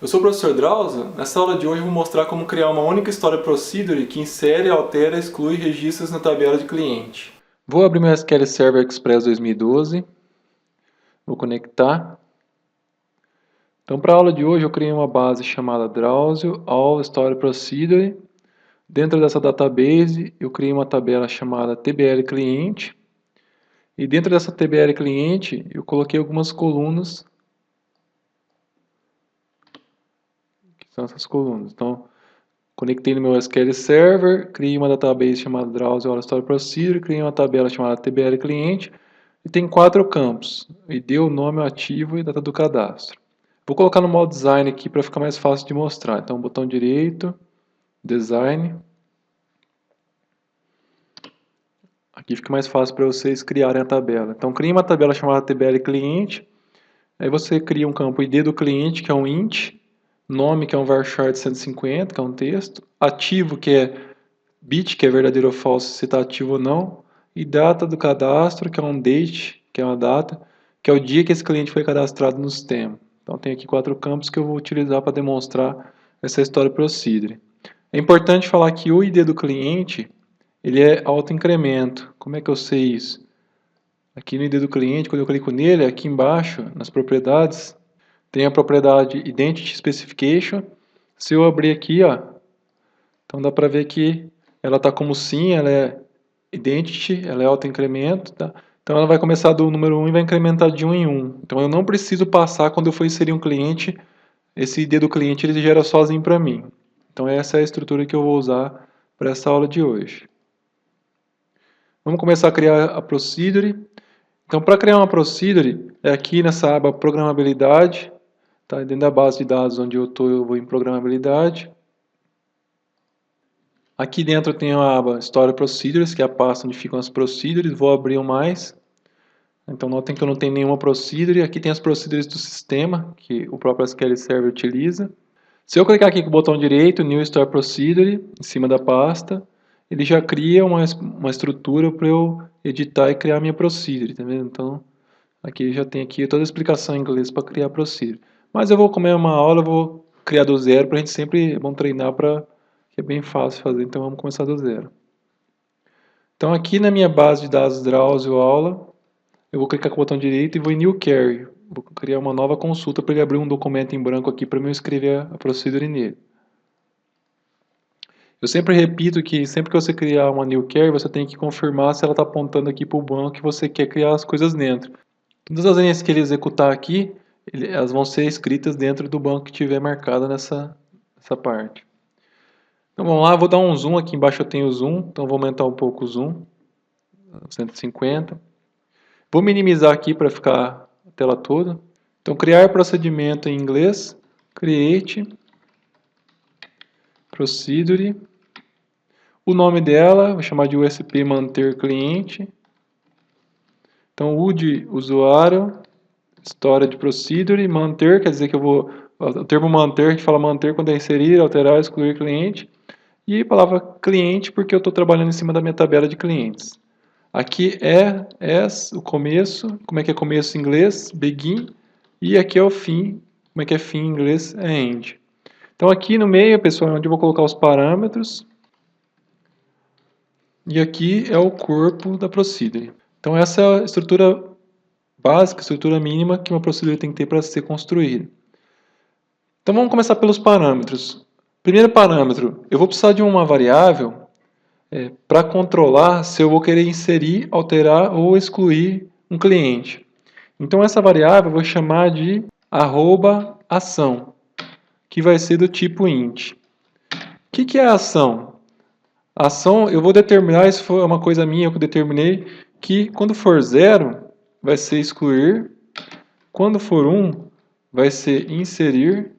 Eu sou o professor Drauzio. Nessa aula de hoje eu vou mostrar como criar uma única Story Procedure que insere, altera, exclui registros na tabela de cliente. Vou abrir meu SQL Server Express 2012. Vou conectar. Então, para a aula de hoje eu criei uma base chamada Drauzio All Story Procedure. Dentro dessa database eu criei uma tabela chamada TBL Cliente. E dentro dessa TBL Cliente eu coloquei algumas colunas, que são essas colunas. Então, conectei no meu SQL Server, criei uma database chamada Drauzio All Story Procedure, criei uma tabela chamada TBL Cliente e tem 4 campos: ID, o nome, o ativo e data do cadastro. Vou colocar no modo Design aqui para ficar mais fácil de mostrar. Então, botão direito, Design. Aqui fica mais fácil para vocês criarem a tabela. Então, crie uma tabela chamada TBL Cliente. Aí você cria um campo ID do cliente, que é um int, nome, que é um varchar de 150, que é um texto, ativo, que é bit, que é verdadeiro ou falso, se está ativo ou não, e data do cadastro, que é um date, que é uma data, que é o dia que esse cliente foi cadastrado no sistema. Então tem aqui 4 campos que eu vou utilizar para demonstrar essa Story Procedure. É importante falar que o ID do cliente, ele é autoincremento. Como é que eu sei isso? Aqui no ID do cliente, quando eu clico nele, aqui embaixo, nas propriedades, tem a propriedade Identity Specification. Se eu abrir aqui, ó, então dá para ver que ela está como sim, ela é Identity, ela é autoincremento, tá? Então ela vai começar do número 1 e vai incrementar de 1 em 1. Então eu não preciso passar, quando eu for inserir um cliente, esse ID do cliente ele gera sozinho para mim. Então essa é a estrutura que eu vou usar para essa aula de hoje. Vamos começar a criar a Procedure. Então, para criar uma Procedure, é aqui nessa aba Programabilidade, tá? Dentro da base de dados onde eu estou, eu vou em Programabilidade. Aqui dentro tem a aba Story Procedures, que é a pasta onde ficam as procedures. Vou abrir o mais. Então, notem que eu não tenho nenhuma procedure. Aqui tem as procedures do sistema, que o próprio SQL Server utiliza. Se eu clicar aqui com o botão direito, New Story Procedure, em cima da pasta, ele já cria uma estrutura para eu editar e criar a minha procedure, tá vendo? Então, aqui já tem aqui toda a explicação em inglês para criar a procedure. Mas eu vou, como é uma aula, eu vou criar do zero, para a gente sempre vamos treinar, para que é bem fácil fazer. Então, vamos começar do zero. Então, aqui na minha base de dados Drauzio Aula, eu vou clicar com o botão direito e vou em New Query. Vou criar uma nova consulta para ele abrir um documento em branco aqui para eu escrever a procedure nele. Eu sempre repito que sempre que você criar uma new query, você tem que confirmar se ela está apontando aqui para o banco que você quer criar as coisas dentro. Todas as linhas que ele executar aqui, elas vão ser escritas dentro do banco que tiver marcado nessa parte. Então vamos lá, vou dar um zoom, aqui embaixo eu tenho o zoom, então vou aumentar um pouco o zoom, 150. Vou minimizar aqui para ficar a tela toda. Então criar procedimento em inglês, create, procedure. O nome dela, vou chamar de USP manter cliente. Então, o de usuário, história de procedure, manter, quer dizer que eu vou... O termo manter, a gente fala manter quando é inserir, alterar, excluir cliente. E a palavra cliente, porque eu estou trabalhando em cima da minha tabela de clientes. Aqui é as, o começo, como é que é começo em inglês, begin. E aqui é o fim, como é que é fim em inglês, é end. Então, aqui no meio, pessoal, é onde eu vou colocar os parâmetros. E aqui é o corpo da procedure. Então essa é a estrutura básica, a estrutura mínima que uma procedure tem que ter para ser construída. Então vamos começar pelos parâmetros. Primeiro parâmetro, eu vou precisar de uma variável para controlar se eu vou querer inserir, alterar ou excluir um cliente. Então essa variável eu vou chamar de @ação, que vai ser do tipo int. O que é a ação? A ação, eu vou determinar, isso foi uma coisa minha que eu determinei, que quando for 0, vai ser excluir, quando for 1, vai ser inserir,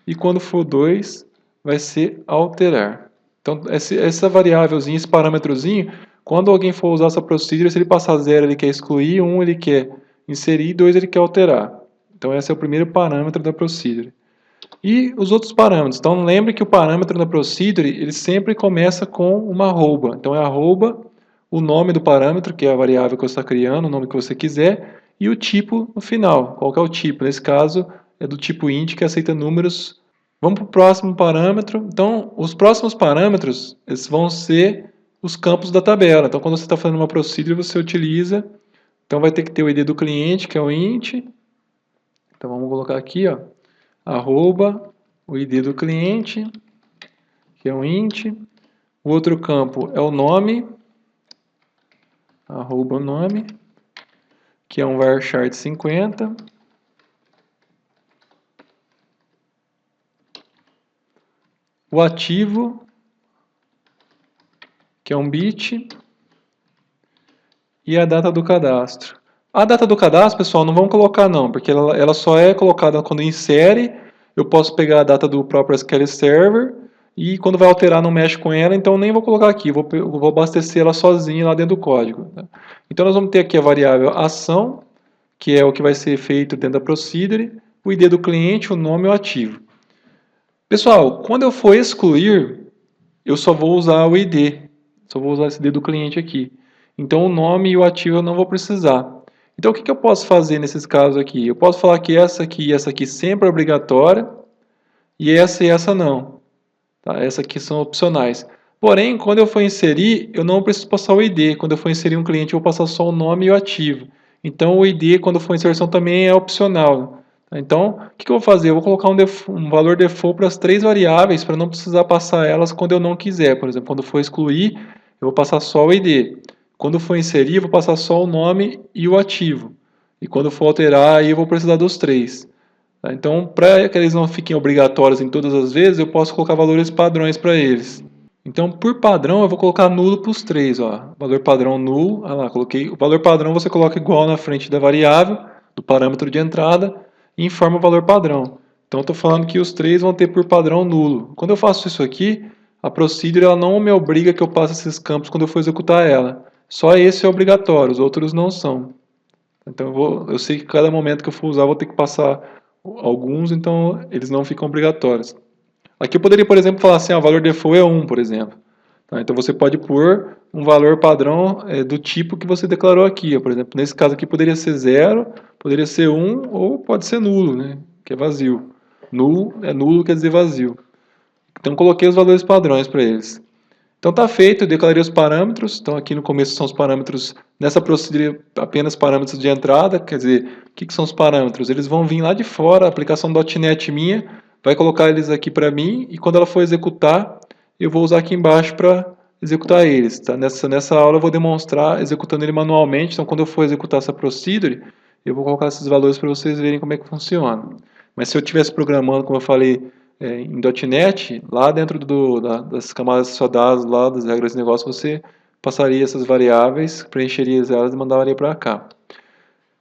e quando for 2, vai ser alterar. Então, essa variávelzinha, esse parâmetrozinho, quando alguém for usar essa procedure, se ele passar 0, ele quer excluir, 1 ele quer inserir, 2 ele quer alterar. Então, esse é o primeiro parâmetro da procedure. E os outros parâmetros. Então, lembre que o parâmetro da procedure, ele sempre começa com uma arroba. Então, é arroba, o nome do parâmetro, que é a variável que você está criando, o nome que você quiser, e o tipo no final. Qual que é o tipo? Nesse caso, é do tipo int, que aceita números. Vamos para o próximo parâmetro. Então, os próximos parâmetros eles vão ser os campos da tabela. Então, quando você está fazendo uma procedure, você utiliza. Então, vai ter que ter o ID do cliente, que é o int. Então, vamos colocar aqui, ó, arroba, o ID do cliente, que é um int. O outro campo é o nome, arroba nome, que é um varchar 50. O ativo, que é um bit. E a data do cadastro. A data do cadastro, pessoal, não vamos colocar não, porque ela só é colocada quando insere. Eu posso pegar a data do próprio SQL Server e quando vai alterar não mexe com ela, então nem vou colocar aqui, vou abastecer ela sozinha lá dentro do código. Tá? Então nós vamos ter aqui a variável ação, que é o que vai ser feito dentro da procedure, o ID do cliente, o nome e o ativo. Pessoal, quando eu for excluir, eu só vou usar o ID, só vou usar esse ID do cliente aqui. Então o nome e o ativo eu não vou precisar. Então o que eu posso fazer nesses casos aqui? Eu posso falar que essa aqui e essa aqui sempre é obrigatória, e essa não. Tá? Essa aqui são opcionais. Porém, quando eu for inserir, eu não preciso passar o ID. Quando eu for inserir um cliente, eu vou passar só o nome e o ativo. Então o ID, quando for inserção, também é opcional. Então, o que eu vou fazer? Eu vou colocar um valor default para as três variáveis, para não precisar passar elas quando eu não quiser. Por exemplo, quando for excluir, eu vou passar só o ID. Quando for inserir, eu vou passar só o nome e o ativo. E quando for alterar, aí eu vou precisar dos três. Tá? Então, para que eles não fiquem obrigatórios em todas as vezes, eu posso colocar valores padrões para eles. Então, por padrão, eu vou colocar nulo para os três. Ó. Valor padrão nulo. Ah lá, coloquei. O valor padrão você coloca igual na frente da variável, do parâmetro de entrada, e informa o valor padrão. Então, estou falando que os três vão ter por padrão nulo. Quando eu faço isso aqui, a procedure ela não me obriga que eu passe esses campos quando eu for executar ela. Só esse é obrigatório, os outros não são. Então eu sei que cada momento que eu for usar eu vou ter que passar alguns, então eles não ficam obrigatórios. Aqui eu poderia, por exemplo, falar assim, o valor default é 1, por exemplo. Tá? Então você pode pôr um valor padrão do tipo que você declarou aqui. Por exemplo, nesse caso aqui poderia ser 0, poderia ser 1 ou pode ser nulo, né? Que é vazio. Nulo quer dizer vazio. Então coloquei os valores padrões para eles. Então está feito, eu declarei os parâmetros. Então aqui no começo são os parâmetros, nessa procedura apenas parâmetros de entrada, quer dizer, o que são os parâmetros? Eles vão vir lá de fora, a aplicação .NET minha vai colocar eles aqui para mim e quando ela for executar, eu vou usar aqui embaixo para executar eles. Tá? Nessa aula eu vou demonstrar executando ele manualmente, então quando eu for executar essa procedure, eu vou colocar esses valores para vocês verem como é que funciona. Mas se eu estivesse programando, como eu falei, em .NET, lá dentro das camadas associadas, lá das regras de negócio, você passaria essas variáveis, preencheria elas e mandaria para cá.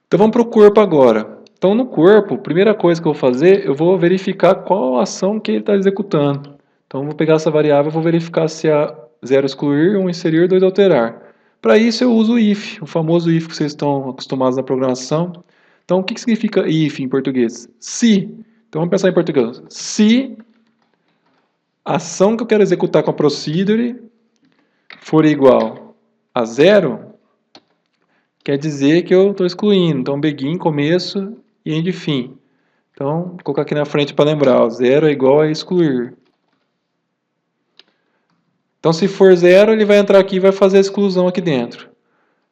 Então vamos para o corpo agora. Então no corpo, primeira coisa que eu vou fazer, eu vou verificar qual ação que ele está executando. Então eu vou pegar essa variável e vou verificar se é 0 excluir, 1 inserir, 2 alterar. Para isso eu uso o if, o famoso if que vocês estão acostumados na programação. Então o que significa if em português? Se. Então vamos pensar em português. Se a ação que eu quero executar com a procedure for igual a 0, quer dizer que eu estou excluindo. Então begin, começo e end, fim. Então vou colocar aqui na frente para lembrar. O 0 é igual a excluir. Então se for 0, ele vai entrar aqui e vai fazer a exclusão aqui dentro.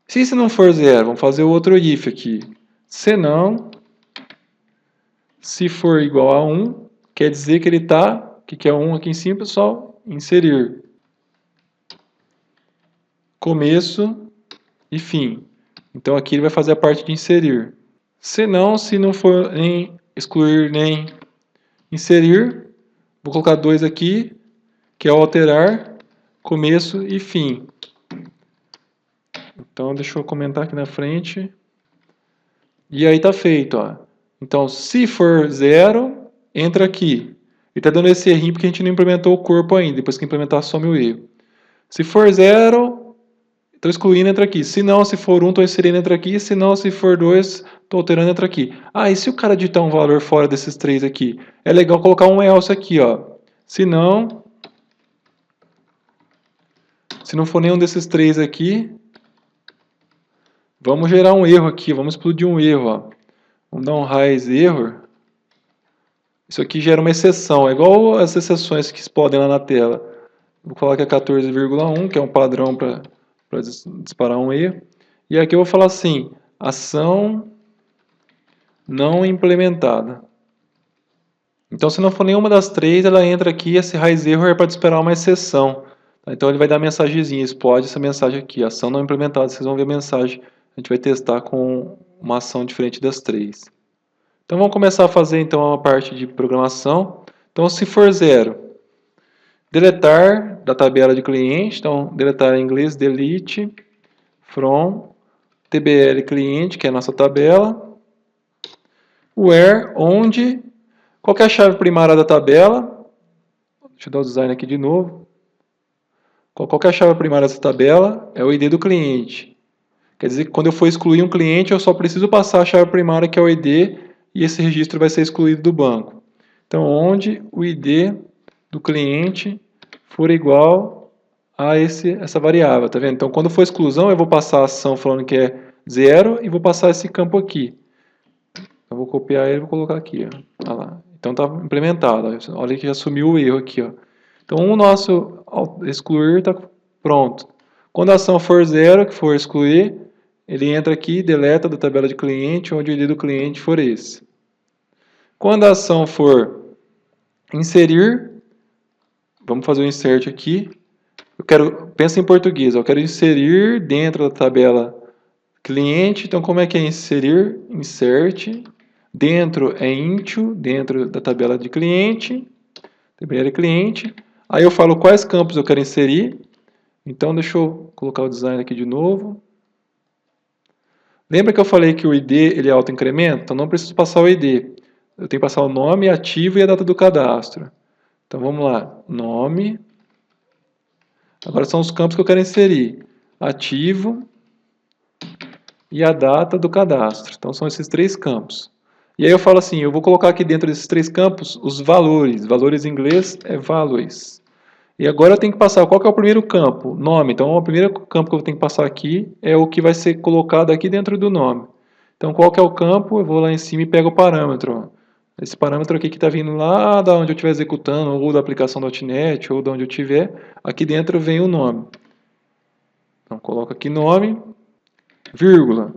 Se não for 0, vamos fazer o outro if aqui. Se não, se for igual a 1, quer dizer que ele está, o que é 1 aqui em cima, pessoal? Inserir. Começo e fim. Então aqui ele vai fazer a parte de inserir. Se não for nem excluir nem inserir, vou colocar 2 aqui, que é o alterar, começo e fim. Então deixa eu comentar aqui na frente. E aí está feito. Ó. Então se for 0, entra aqui. Ele está dando esse errinho porque a gente não implementou o corpo ainda. Depois que implementar, some o erro. Se for 0, estou excluindo, entra aqui. Se não, se for 1, estou inserindo, entra aqui. Se não, se for 2, estou alterando, entra aqui. Ah, e se o cara digitar um valor fora desses três aqui? É legal colocar um else aqui, ó. Se não for nenhum desses três aqui, vamos gerar um erro aqui. Vamos explodir um erro, ó. Vamos dar um raise error. Isso aqui gera uma exceção, é igual as exceções que explodem lá na tela. Vou falar que é 14,1, que é um padrão para disparar um erro. E aqui eu vou falar assim, ação não implementada. Então, se não for nenhuma das três, ela entra aqui, esse raiz error é para esperar uma exceção. Então, ele vai dar a mensagenzinha, explode essa mensagem aqui, ação não implementada. Vocês vão ver a mensagem, a gente vai testar com uma ação diferente das três. Então, vamos começar a fazer então a parte de programação. Então, se for 0, deletar da tabela de cliente, então, deletar em inglês, delete from tbl cliente, que é a nossa tabela, where, onde, qual que é a chave primária da tabela, deixa eu dar o design aqui de novo, qual que é a chave primária dessa tabela, é o ID do cliente. Quer dizer que quando eu for excluir um cliente, eu só preciso passar a chave primária, que é o ID, e esse registro vai ser excluído do banco. Então, onde o ID do cliente for igual a essa variável, tá vendo? Então, quando for exclusão, eu vou passar a ação falando que é 0 e vou passar esse campo aqui. Eu vou copiar ele e vou colocar aqui, ó. Olha lá. Então, está implementado. Olha que já sumiu o erro aqui, ó. Então, o nosso excluir está pronto. Quando a ação for 0, que for excluir, ele entra aqui e deleta da tabela de cliente, onde o ID do cliente for esse. Quando a ação for inserir, vamos fazer o insert aqui. Pensa em português, eu quero inserir dentro da tabela cliente. Então, como é que é inserir? Insert, dentro é into, dentro da tabela de cliente, tabela cliente. Aí eu falo quais campos eu quero inserir. Então, deixa eu colocar o design aqui de novo. Lembra que eu falei que o ID ele é autoincremento? Então, não preciso passar o ID. Eu tenho que passar o nome, ativo e a data do cadastro. Então, vamos lá. Nome. Agora são os campos que eu quero inserir. Ativo e a data do cadastro. Então, são esses três campos. E aí eu falo assim, eu vou colocar aqui dentro desses três campos os valores. Valores em inglês é values. E agora eu tenho que passar, qual que é o primeiro campo? Nome. Então, o primeiro campo que eu tenho que passar aqui é o que vai ser colocado aqui dentro do nome. Então, qual que é o campo? Eu vou lá em cima e pego o parâmetro. Esse parâmetro aqui que está vindo lá da onde eu estiver executando, ou da aplicação .NET, ou de onde eu estiver, aqui dentro vem o nome. Então, coloco aqui nome, vírgula.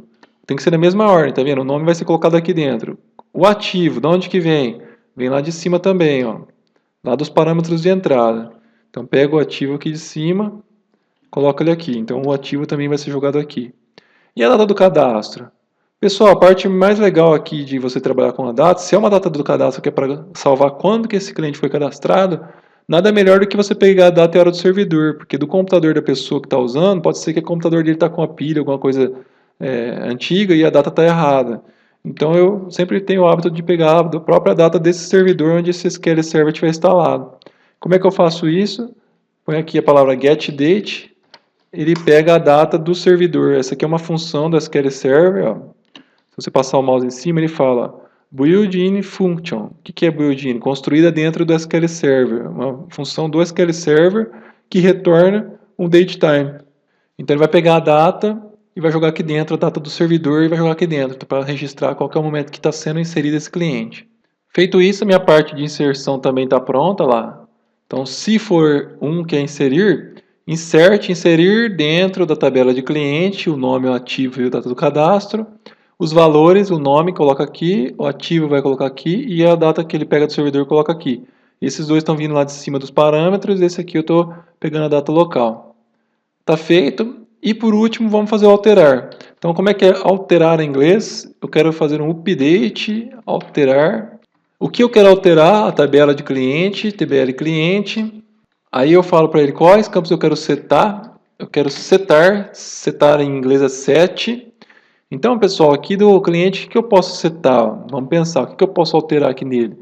Tem que ser na mesma ordem, tá vendo? O nome vai ser colocado aqui dentro. O ativo, de onde que vem? Vem lá de cima também, ó. Lá dos parâmetros de entrada. Então, pego o ativo aqui de cima, coloco ele aqui. Então, o ativo também vai ser jogado aqui. E a data do cadastro? Pessoal, a parte mais legal aqui de você trabalhar com a data, se é uma data do cadastro que é para salvar quando que esse cliente foi cadastrado, nada melhor do que você pegar a data e a hora do servidor, porque do computador da pessoa que está usando, pode ser que o computador dele está com a pilha, alguma coisa antiga e a data está errada. Então eu sempre tenho o hábito de pegar a própria data desse servidor onde esse SQL Server estiver instalado. Como é que eu faço isso? Põe aqui a palavra getDate, ele pega a data do servidor. Essa aqui é uma função do SQL Server, ó. Se você passar o mouse em cima, ele fala built-in function. O que é built-in? Construída dentro do SQL Server. Uma função do SQL Server que retorna um datetime. Então ele vai pegar a data e vai jogar aqui dentro a data do servidor e vai jogar aqui dentro para registrar qual que é o momento que está sendo inserido esse cliente. Feito isso, a minha parte de inserção também está pronta lá. Então, se for que é inserir, inserir dentro da tabela de cliente, o nome, o ativo e a data do cadastro. Os valores, o nome coloca aqui, o ativo vai colocar aqui e a data que ele pega do servidor coloca aqui. Esses dois estão vindo lá de cima dos parâmetros, esse aqui eu estou pegando a data local. Está feito. E por último, vamos fazer o alterar. Então, como é que é alterar em inglês? Eu quero fazer um update, alterar. O que eu quero alterar? A tabela de cliente, tbl cliente. Aí eu falo para ele quais campos eu quero setar. Eu quero setar em inglês é set. Então, pessoal, aqui do cliente, o que eu posso setar? Vamos pensar, o que eu posso alterar aqui nele?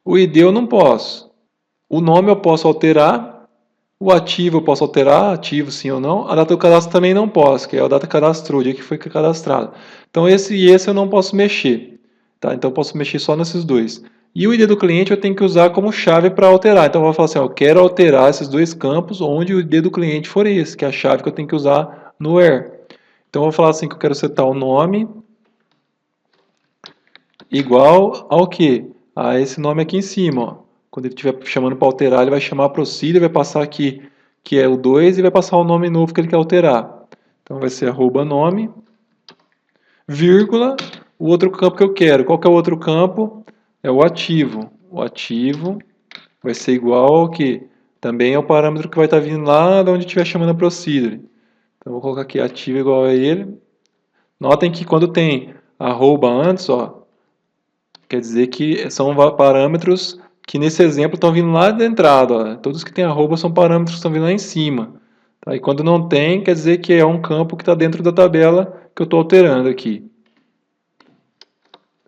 O ID eu não posso. O nome eu posso alterar. O ativo eu posso alterar, ativo sim ou não. A data do cadastro também não posso, que é a data cadastrou, o dia que foi cadastrado. Então, esse eu não posso mexer. Tá? Então, eu posso mexer só nesses dois. E o ID do cliente eu tenho que usar como chave para alterar. Então, eu vou falar assim, ó, eu quero alterar esses dois campos onde o ID do cliente for esse, que é a chave que eu tenho que usar no where. Então, eu vou falar assim que eu quero setar o nome igual ao quê? a esse nome aqui em cima, ó. Quando ele estiver chamando para alterar, ele vai chamar procedure, vai passar aqui que é o 2 e vai passar o nome novo que ele quer alterar. Então vai ser arroba nome, vírgula, o outro campo que eu quero. Qual que é o outro campo? É o ativo. O ativo vai ser igual ao que? Também é o parâmetro que vai estar vindo lá de onde estiver chamando a procedure. Então vou colocar aqui ativo igual a ele. Notem que quando tem arroba antes, ó, quer dizer que são parâmetros que nesse exemplo estão vindo lá da entrada. Ó. Todos que têm arroba são parâmetros que estão vindo lá em cima. Tá? E quando não tem, quer dizer que é um campo que está dentro da tabela que eu estou alterando aqui.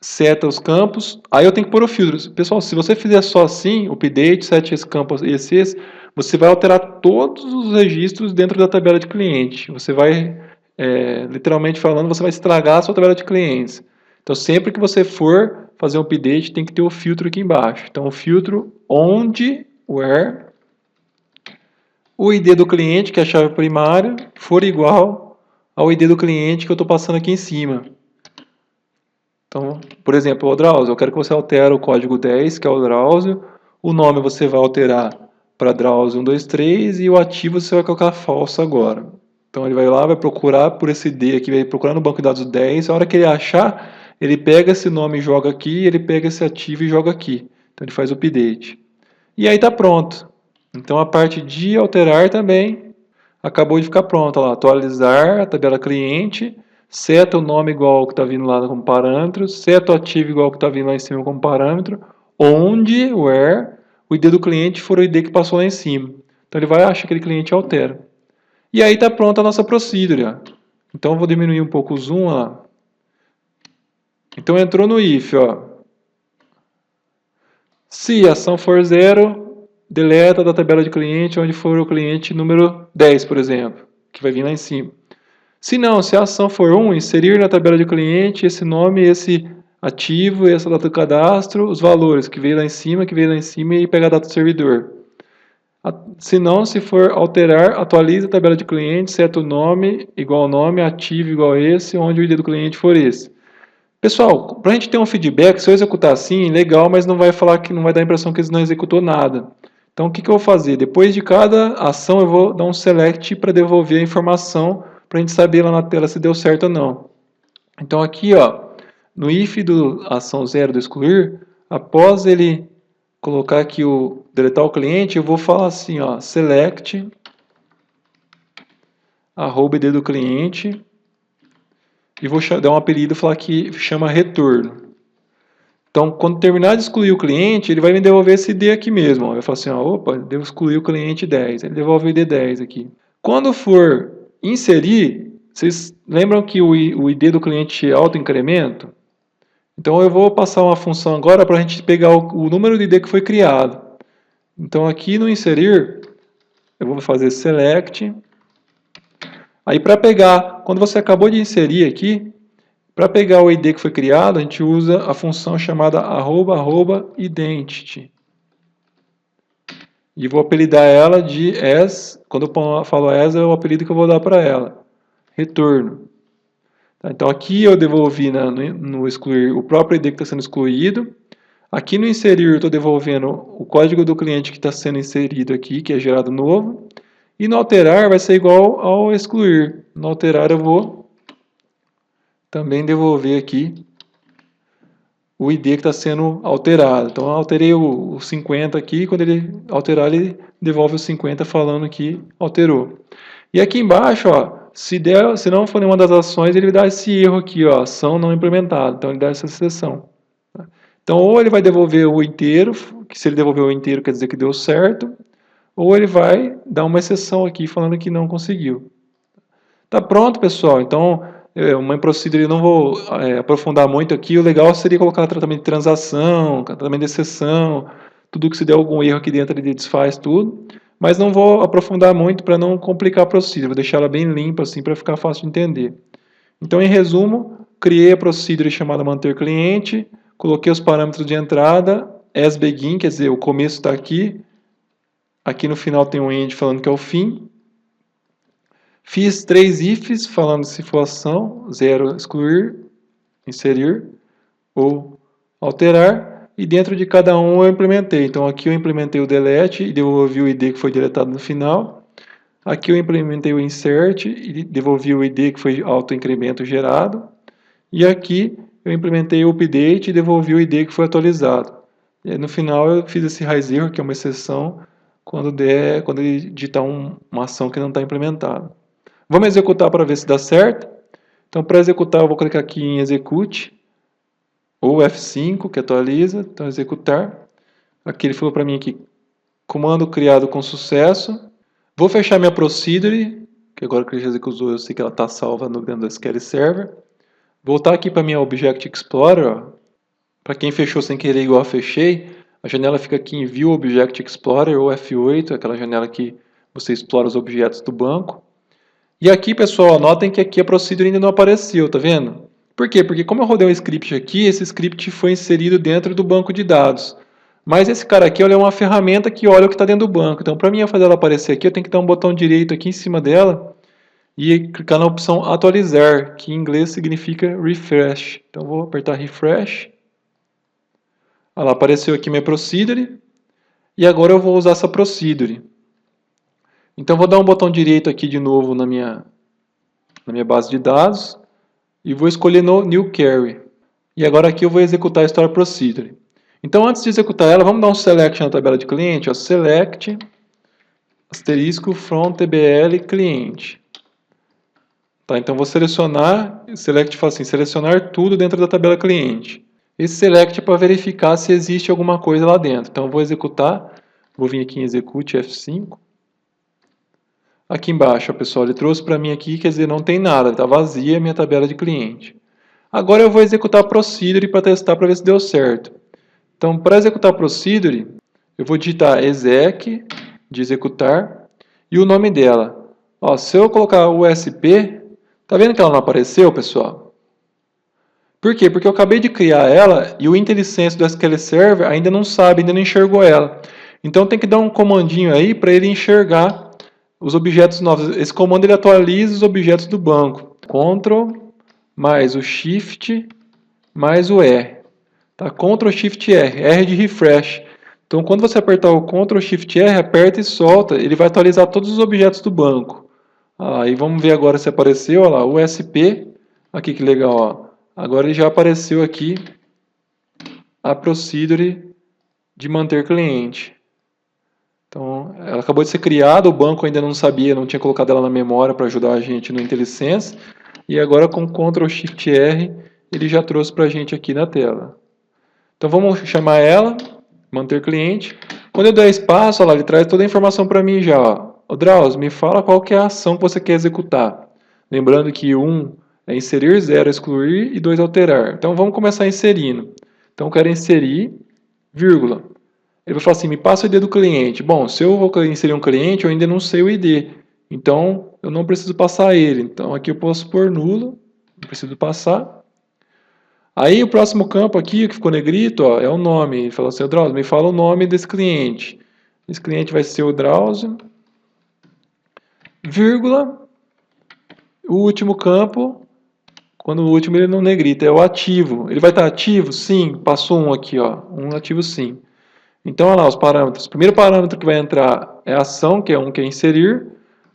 Seta os campos, aí eu tenho que pôr o filtro. Pessoal, se você fizer só assim, update, sete esse campo, esse, você vai alterar todos os registros dentro da tabela de cliente. Você vai, literalmente falando, você vai estragar a sua tabela de clientes. Então, sempre que você for fazer um update, tem que ter o filtro aqui embaixo. Então, o filtro onde, where, o ID do cliente, que é a chave primária, for igual ao ID do cliente que eu estou passando aqui em cima. Então, por exemplo, o Drauzio, eu quero que você altere o código 10, que é o Drauzio, o nome você vai alterar para Drauzio 123 e o ativo você vai colocar falso agora. Então ele vai lá, vai procurar por esse ID aqui, vai procurar no banco de dados 10, a hora que ele achar, ele pega esse nome e joga aqui, ele pega esse ativo e joga aqui. Então ele faz o update. E aí está pronto. Então a parte de alterar também acabou de ficar pronta lá. Atualizar a tabela cliente, seta o nome igual ao que está vindo lá como parâmetro, seta o ativo igual ao que está vindo lá em cima como parâmetro, onde, where, o ID do cliente for o ID que passou lá em cima. Então ele vai achar aquele cliente e altera. E aí está pronta a nossa procedure. Ó. Então eu vou diminuir um pouco o zoom lá. Então entrou no if, ó. Se a ação for 0, deleta da tabela de cliente onde for o cliente número 10, por exemplo, que vai vir lá em cima. Se não, se a ação for 1, inserir na tabela de cliente esse nome, esse ativo, essa data do cadastro, os valores que veio lá em cima, e pegar a data do servidor. Se não, se for alterar, atualiza a tabela de cliente, seta o nome igual ao nome, ativo igual a esse, onde o ID do cliente for esse. Pessoal, para a gente ter um feedback, se eu executar assim, legal, mas não vai falar que não vai dar a impressão que eles não executou nada. Então, o que eu vou fazer? Depois de cada ação, eu vou dar um select para devolver a informação, para a gente saber lá na tela se deu certo ou não. Então, aqui, ó, no if do ação 0 do excluir, após ele colocar aqui o deletar o cliente, eu vou falar assim, ó, select arroba id do cliente e vou dar um apelido e falar que chama retorno. Então, quando terminar de excluir o cliente, ele vai me devolver esse ID aqui mesmo. Ó. Vai falar assim, ó, opa, devo excluir o cliente 10. Ele devolve o ID 10 aqui. Quando for inserir, vocês lembram que o ID do cliente é auto-incremento? Então, eu vou passar uma função agora para a gente pegar o número de ID que foi criado. Então, aqui no inserir, eu vou fazer select. Aí, para pegar, quando você acabou de inserir aqui, para pegar o ID que foi criado, a gente usa a função chamada @identity. E vou apelidar ela de as, quando eu falo as, é o apelido que eu vou dar para ela. Retorno. Então aqui eu devolvi no excluir o próprio ID que está sendo excluído. Aqui no inserir eu estou devolvendo o código do cliente que está sendo inserido aqui, que é gerado novo. E no alterar vai ser igual ao excluir. No alterar eu vou também devolver aqui o ID que está sendo alterado. Então eu alterei o 50 aqui, quando ele alterar ele devolve o 50 falando que alterou. E aqui embaixo, ó, se não for nenhuma das ações, ele dá esse erro aqui, ó, ação não implementada. Então ele dá essa exceção. Então ou ele vai devolver o inteiro, que se ele devolver o inteiro quer dizer que deu certo, ou ele vai dar uma exceção aqui falando que não conseguiu. Tá pronto, pessoal. Então, uma procedure eu não vou aprofundar muito aqui. O legal seria colocar tratamento de transação, tratamento de exceção, tudo que se der algum erro aqui dentro ele desfaz tudo. Mas não vou aprofundar muito para não complicar a procedure. Vou deixar ela bem limpa assim para ficar fácil de entender. Então, em resumo, criei a procedure chamada manter cliente, coloquei os parâmetros de entrada, as begin, quer dizer, o começo está aqui. Aqui no final tem um end falando que é o fim. Fiz 3 ifs falando se for ação, 0 excluir, inserir ou alterar. e dentro de cada um eu implementei. Então aqui eu implementei o delete e devolvi o ID que foi deletado no final. Aqui eu implementei o insert e devolvi o ID que foi autoincremento gerado. E aqui eu implementei o update e devolvi o ID que foi atualizado. E no final eu fiz esse raise error, que é uma exceção, quando ele digitar uma ação que não está implementada. Vamos executar para ver se dá certo. Então, para executar, eu vou clicar aqui em Execute, ou F5, que atualiza. Então, executar. Aqui ele falou para mim aqui, comando criado com sucesso. Vou fechar minha procedure, que agora que ele já executou, eu sei que ela está salva no dentro do SQL Server. Voltar aqui para minha Object Explorer. Para quem fechou sem querer igual eu fechei, a janela fica aqui em View Object Explorer, ou F8, aquela janela que você explora os objetos do banco. E aqui, pessoal, notem que aqui a procedure ainda não apareceu, tá vendo? Por quê? Porque como eu rodei um script aqui, esse script foi inserido dentro do banco de dados. Mas esse cara aqui é uma ferramenta que olha o que está dentro do banco. Então, para mim fazer ela aparecer aqui, eu tenho que dar um botão direito aqui em cima dela e clicar na opção atualizar, que em inglês significa refresh. Então, vou apertar refresh. Olha lá, apareceu aqui minha procedure. E agora eu vou usar essa procedure. Então, vou dar um botão direito aqui de novo na minha base de dados e vou escolher no New Query. E agora aqui eu vou executar a Store Procedure. Então, antes de executar ela, vamos dar um select na tabela de cliente. Ó, select asterisco from tbl cliente. Tá, então, vou selecionar, select fala assim, selecionar tudo dentro da tabela cliente. Esse select é para verificar se existe alguma coisa lá dentro. Então, eu vou executar, vou vir aqui em Execute F5. Aqui embaixo, pessoal, ele trouxe para mim aqui, quer dizer, não tem nada, está vazia a minha tabela de cliente. Agora eu vou executar a procedure para testar para ver se deu certo. Então, para executar a procedure, eu vou digitar exec, de executar, e o nome dela. Ó, se eu colocar USP, tá vendo que ela não apareceu, pessoal? Por quê? Porque eu acabei de criar ela e o IntelliSense do SQL Server ainda não sabe, ainda não enxergou ela. Então tem que dar um comandinho aí para ele enxergar os objetos novos. Esse comando ele atualiza os objetos do banco. Ctrl mais o Shift mais o R. Tá? Ctrl Shift R, R de refresh. Então quando você apertar o Ctrl Shift R, aperta e solta, ele vai atualizar todos os objetos do banco. E vamos ver agora se apareceu, olha lá, USP. Aqui que legal, ó. Agora ele já apareceu aqui a procedure de manter cliente. Então, ela acabou de ser criada, o banco ainda não sabia, não tinha colocado ela na memória para ajudar a gente no IntelliSense. E agora com Ctrl Shift R, ele já trouxe para a gente aqui na tela. Então vamos chamar ela, manter cliente. Quando eu der espaço, olha lá, ele traz toda a informação para mim já. Ô Drauzio, me fala qual que é a ação que você quer executar. Lembrando que 1 é inserir, 0 é excluir e 2 é alterar. Então vamos começar inserindo. Então eu quero inserir, vírgula. Ele vai falar assim, me passa o ID do cliente. Bom, se eu vou inserir um cliente, eu ainda não sei o ID. Então, eu não preciso passar ele. Então, aqui eu posso pôr nulo, não preciso passar. Aí, o próximo campo aqui, que ficou negrito, ó, é o nome. Ele falou assim, Drauzio, me fala o nome desse cliente. Esse cliente vai ser o Drauzio, vírgula. O último campo, quando o último ele não negrita, é o ativo. Ele vai estar ativo? Sim, passou um aqui, ó, um ativo sim. Então, olha lá os parâmetros. O primeiro parâmetro que vai entrar é a ação, que é um que é inserir.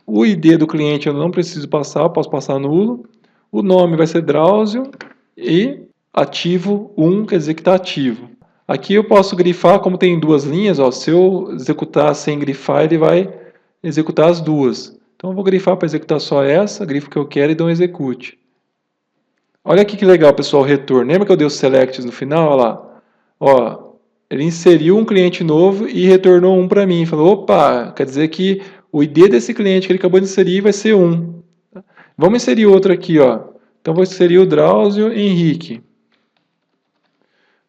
O ID do cliente eu não preciso passar, eu posso passar nulo. O nome vai ser Drauzio e ativo 1 quer dizer que está ativo. Aqui eu posso grifar, como tem duas linhas, ó, se eu executar sem grifar, ele vai executar as duas. Então eu vou grifar para executar só essa, grifo que eu quero e dou um execute. Olha aqui que legal, pessoal, o retorno. Lembra que eu dei os selects no final? Olha lá. Ó, ele inseriu um cliente novo e retornou um para mim. Falou, opa, quer dizer que o ID desse cliente que ele acabou de inserir vai ser 1. Vamos inserir outro aqui, ó. Então, vou inserir o Drauzio Henrique.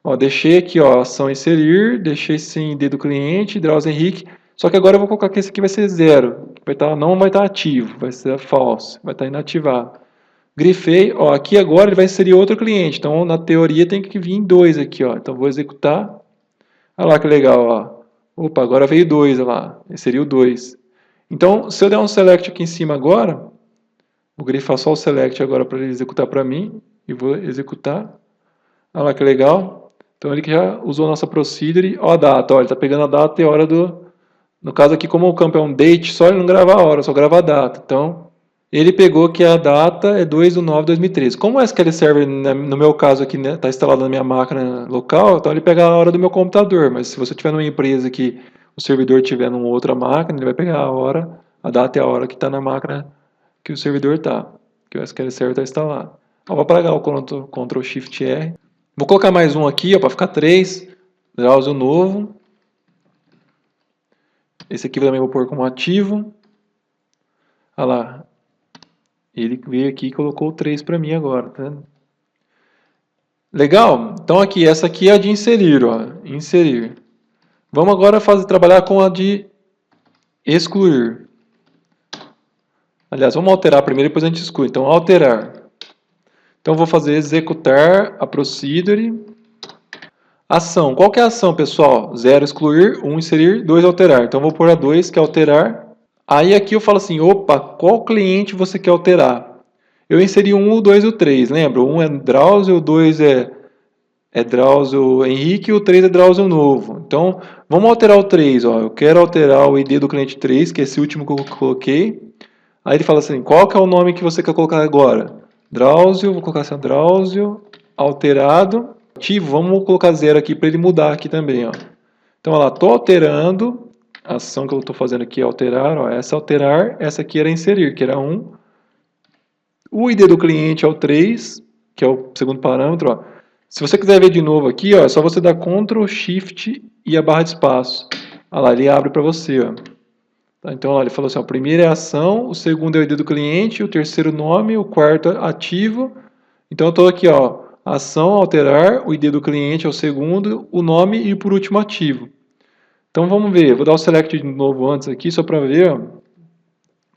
Ó, deixei aqui, ó, ação inserir, deixei sem ID do cliente, Drauzio Henrique. Só que agora eu vou colocar que esse aqui vai ser 0. Não vai estar ativo, vai ser false, vai estar inativado. Grifei, ó, aqui agora ele vai inserir outro cliente. Então, na teoria, tem que vir 2 aqui, ó. Então, vou executar. Olha lá que legal, ó. Opa, agora veio 2, olha lá. Inseriu 2. Então, se eu der um select aqui em cima agora, vou grifar só o select agora para ele executar para mim. E vou executar. Olha lá que legal. Então ele que já usou a nossa procedure. Ó a data, ó, ele está pegando a data e a hora do... No caso aqui, como o campo é um date, só ele não grava a hora, só grava a data. Então, ele pegou que a data é 2/9/2013. Como o SQL Server, no meu caso aqui, está instalado na minha máquina local, então ele pega a hora do meu computador. Mas se você tiver numa empresa que o servidor tiver numa outra máquina, ele vai pegar a hora, a data e a hora que está na máquina que o servidor está, que o SQL Server está instalado. Então, vou apagar o Ctrl Shift R. Vou colocar mais um aqui, para ficar 3. Browser novo. Esse aqui eu também vou pôr como ativo. Olha lá. Ele veio aqui e colocou 3 para mim agora. Tá? Legal? Então aqui, essa aqui é a de inserir. Ó. Inserir. Vamos agora trabalhar com a de excluir. Aliás, vamos alterar primeiro, depois a gente exclui. Então, alterar. Então, vou fazer executar a procedure. Ação. Qual que é a ação, pessoal? 0, excluir. 1, inserir. 2, alterar. Então, vou pôr a 2, que é alterar. Aí, aqui eu falo assim, opa, qual cliente você quer alterar? Eu inseri o 1, o 2 e o 3, lembra? O 1 é Drauzio, o 2 é Drauzio Henrique e o 3 é Drauzio Novo. Então, vamos alterar o 3. Ó. Eu quero alterar o ID do cliente 3, que é esse último que eu coloquei. Aí ele fala assim, qual que é o nome que você quer colocar agora? Drauzio, vou colocar assim, Drauzio, alterado, ativo, vamos colocar 0 aqui para ele mudar aqui também. Ó. Então, olha lá, estou alterando, a ação que eu estou fazendo aqui é alterar, ó, essa é alterar, essa aqui era inserir, que era 1. O ID do cliente é o 3, que é o segundo parâmetro. Ó. Se você quiser ver de novo aqui, ó, é só você dar Ctrl, Shift e a barra de espaço. Olha lá, ele abre para você. Ó. Então, olha, ele falou assim, ó, o primeiro é a ação, o segundo é o ID do cliente, o terceiro nome, o quarto ativo. Então, eu estou aqui, ó, ação, alterar, o ID do cliente é o segundo, o nome e por último ativo. Então, vamos ver, vou dar o select de novo antes aqui, só para ver, ó.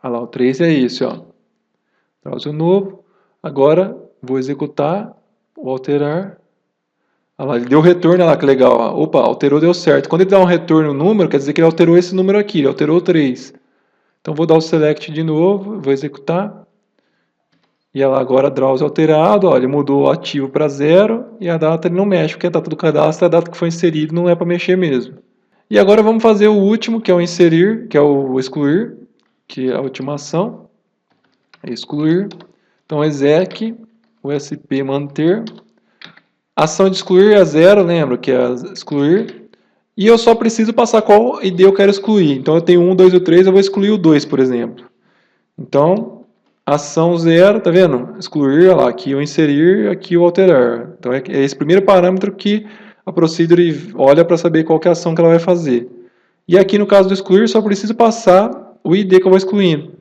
Olha lá, o 3 é esse, ó. Browser novo. Agora, vou executar, vou alterar. Olha lá, ele deu retorno, olha lá que legal. Ó. Opa, alterou, deu certo. Quando ele dá um retorno no número, quer dizer que ele alterou esse número aqui, ele alterou 3. Então, vou dar o select de novo, vou executar. E ela agora, Drauzio alterado, ó, ele mudou o ativo para 0 e a data ele não mexe, porque a data do cadastro é a data que foi inserido, não é para mexer mesmo. E agora vamos fazer o último, que é o inserir, que é o excluir, que é a última ação. Excluir. Então, exec, USP manter. Ação de excluir é 0, lembra que é excluir. E eu só preciso passar qual ID eu quero excluir. Então, eu tenho 1, 2 e 3, eu vou excluir o 2, por exemplo. Então, ação 0, tá vendo? Excluir, olha lá, aqui o inserir, aqui o alterar. Então, é esse primeiro parâmetro que a procedure olha para saber qual que é a ação que ela vai fazer. E aqui no caso do excluir, só preciso passar o ID que eu vou excluindo.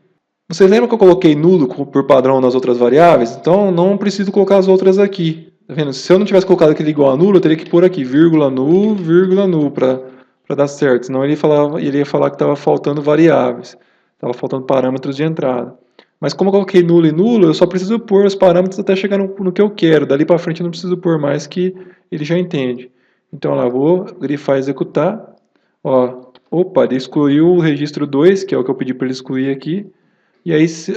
Vocês lembram que eu coloquei nulo por padrão nas outras variáveis? Então, não preciso colocar as outras aqui. Tá vendo? Se eu não tivesse colocado aquele igual a nulo, eu teria que pôr aqui vírgula null para dar certo. Senão ele ia falar que estava faltando variáveis. Estava faltando parâmetros de entrada. Mas como eu coloquei nulo e nulo, eu só preciso pôr os parâmetros até chegar no que eu quero. Dali para frente eu não preciso pôr mais, que ele já entende. Então, lá, vou grifar executar. Ó, opa, ele excluiu o registro 2, que é o que eu pedi para ele excluir aqui. E aí, se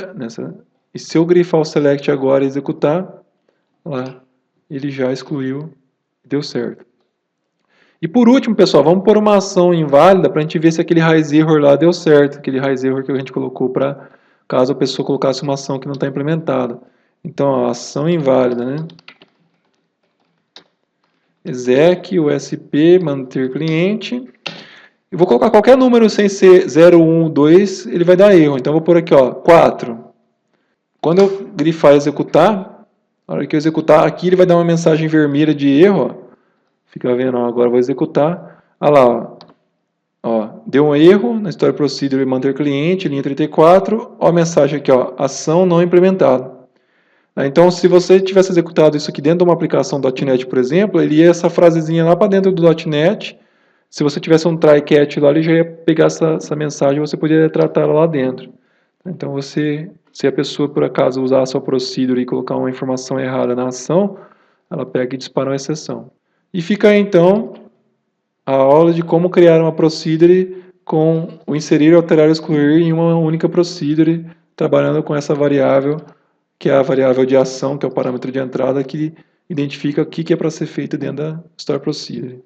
eu grifar o select agora e executar, lá, ele já excluiu, deu certo. E por último, pessoal, vamos pôr uma ação inválida para a gente ver se aquele raiz error lá deu certo, aquele raiz error que a gente colocou para caso a pessoa colocasse uma ação que não está implementada. Então, a ação inválida, né? Exec, USP, manter cliente. Eu vou colocar qualquer número sem ser 0, 1, 2, ele vai dar erro. Então, eu vou pôr aqui, ó, 4. Quando eu grifar executar, na hora que eu executar aqui, ele vai dar uma mensagem vermelha de erro. Ó. Fica vendo, ó, agora eu vou executar. Olha lá, ó, deu um erro na Story Procedure manter cliente, linha 34. Ó a mensagem aqui, ó, ação não implementada. Então, se você tivesse executado isso aqui dentro de uma aplicação .NET, por exemplo, ele ia essa frasezinha lá para dentro do .NET. Se você tivesse um try catch lá, ele já ia pegar essa mensagem e você poderia tratar ela lá dentro. Então, se a pessoa, por acaso, usar a sua procedure e colocar uma informação errada na ação, ela pega e dispara uma exceção. E fica aí, então, a aula de como criar uma procedure com o inserir, alterar e excluir em uma única procedure, trabalhando com essa variável, que é a variável de ação, que é o parâmetro de entrada, que identifica o que é para ser feito dentro da Store Procedure.